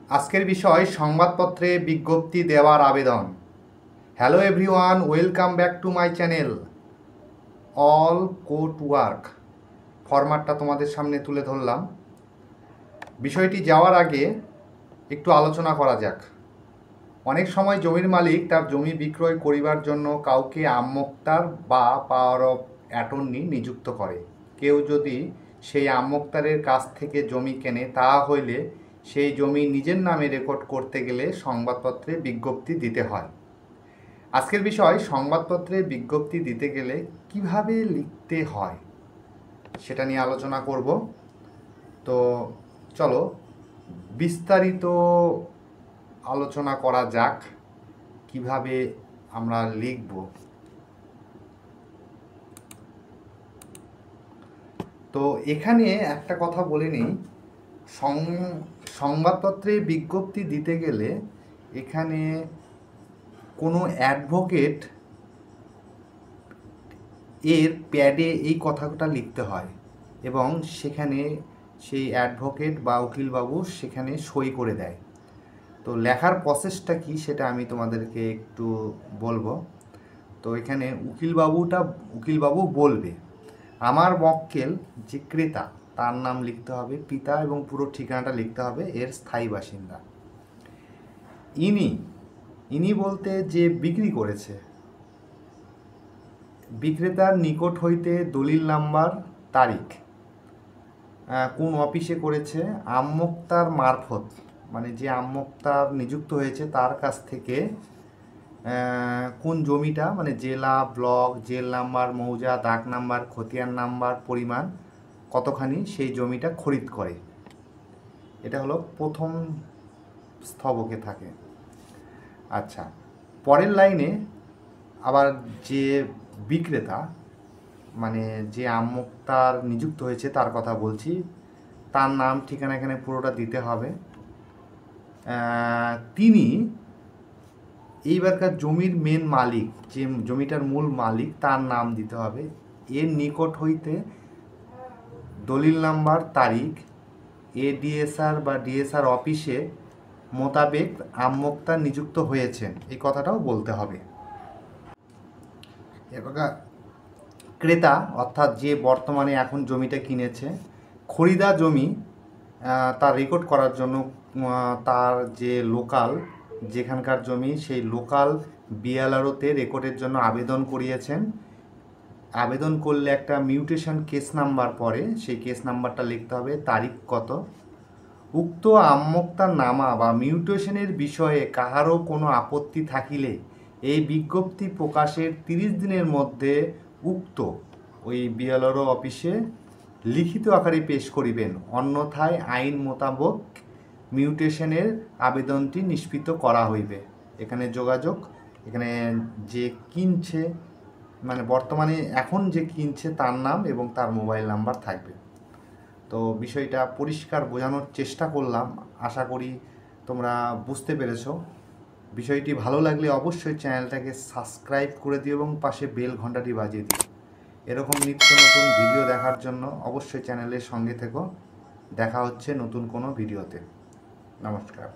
আজকের বিষয় সংবাদপত্রে বিজ্ঞপ্তি দেওয়ার আবেদন। Hello everyone, welcome back to my channel all court work. ফরম্যাটটা তোমাদের সামনে তুলে ধরলাম। বিষয়টি যাওয়ার আগে একটু আলোচনা করা যাক। অনেক সময় জমির মালিক তার জমি বিক্রয় করিবার জন্য কাউকে আমোক্তার বা পাওয়ার অফ অ্যাটর্নি নিযুক্ত করে। কেউ যদি সেই আমোক্তারের কাছ থেকে জমি কেনে, তা হইলে সেই জমি নিজের নামে রেকর্ড করতে গেলে সংবাদপত্রে বিজ্ঞপ্তি দিতে হয়। আজকের বিষয় সংবাদপত্রে বিজ্ঞপ্তি দিতে গেলে কিভাবে লিখতে হয় সেটা নিয়ে আলোচনা করব। তো চলো বিস্তারিত আলোচনা করা যাক কিভাবে আমরা লিখব। তো এখানে একটা কথা বলে নিই, সংবাদপত্রে বিজ্ঞপ্তি দিতে গেলে এখানে কোনো অ্যাডভোকেট এর প্যাডে এই কথাটা লিখতে হয় এবং সেখানে সেই অ্যাডভোকেট বা উকিলবাবু সেখানে সই করে দেয়। তো লেখার প্রসেসটা কি সেটা আমি তোমাদেরকে একটু বলবো। তো এখানে উকিলবাবু বলবে, আমার মক্কেল যে ক্রেতা তার নাম লিখতে হবে, পিতা এবং পুরো ঠিকানাটা লিখতে হবে, এর স্থায়ী বাসিন্দা। ইনি বলতে যে বিক্রি করেছে, বিক্রেতার নিকট হইতে দলিল নাম্বার, তারিখ, কোন অফিসে করেছে, আমোক্তার মারফত মানে যে আমোক্তার নিযুক্ত হয়েছে তার কাছ থেকে কোন জমিটা মানে জেলা, ব্লক, জেল নাম্বার, মৌজা, দাগ নাম্বার, খতিয়ান নাম্বার, পরিমাণ কতখানি সেই জমিটা খরিদ করে। এটা হলো প্রথম স্তবকে থাকে। আচ্ছা, পরের লাইনে আবার যে বিক্রেতা মানে যে আমোক্তার নিযুক্ত হয়েছে তার কথা বলছি, তার নাম ঠিকানা এখানে পুরোটা দিতে হবে। তিনি এইবারকার জমির মেন মালিক, যে জমিটার মূল মালিক, তার নাম দিতে হবে। এর নিকট হইতে দলিল নাম্বার, তারিখ, এডিএসআর বা ডিএসআর অফিসে মোতাবেক আমোক্তা নিযুক্ত হয়েছেন, এই কথাটাও বলতে হবে। এবার ক্রেতা অর্থাৎ যে বর্তমানে এখন জমিটা কিনেছে, খরিদা জমি তার রেকর্ড করার জন্য তার যে লোকাল যেখানকার জমি সেই লোকাল বিএলআরওতে রেকর্ডের জন্য আবেদন করিয়েছেন। আবেদন করলে একটা মিউটেশন কেস নাম্বার পড়ে, সেই কেস নাম্বারটা লিখতে হবে, তারিখ কত। উক্ত আমোক্তার নামা বা মিউটেশনের বিষয়ে কাহারও কোনো আপত্তি থাকিলে এই বিজ্ঞপ্তি প্রকাশের 30 দিনের মধ্যে উক্ত ওই বিএলআরও অফিসে লিখিত আকারে পেশ করিবেন, অন্যথায় আইন মোতাবেক মিউটেশনের আবেদনটি নিষ্পৃত করা হইবে। এখানে যোগাযোগ, এখানে যে কিনছে মানে বর্তমানে এখন যে কিনছে তার নাম এবং তার মোবাইল নাম্বার থাকবে। তো বিষয়টা পরিষ্কার বোঝানোর চেষ্টা করলাম, আশা করি তোমরা বুঝতে পেরেছো। বিষয়টি ভালো লাগলে অবশ্যই চ্যানেলটাকে সাবস্ক্রাইব করে দিও এবং পাশে বেল ঘন্টাটি বাজিয়ে দিও। এরকম নিত্য নতুন ভিডিও দেখার জন্য অবশ্যই চ্যানেলের সঙ্গে থেকো। দেখা হচ্ছে নতুন কোনো ভিডিওতে। নমস্কার।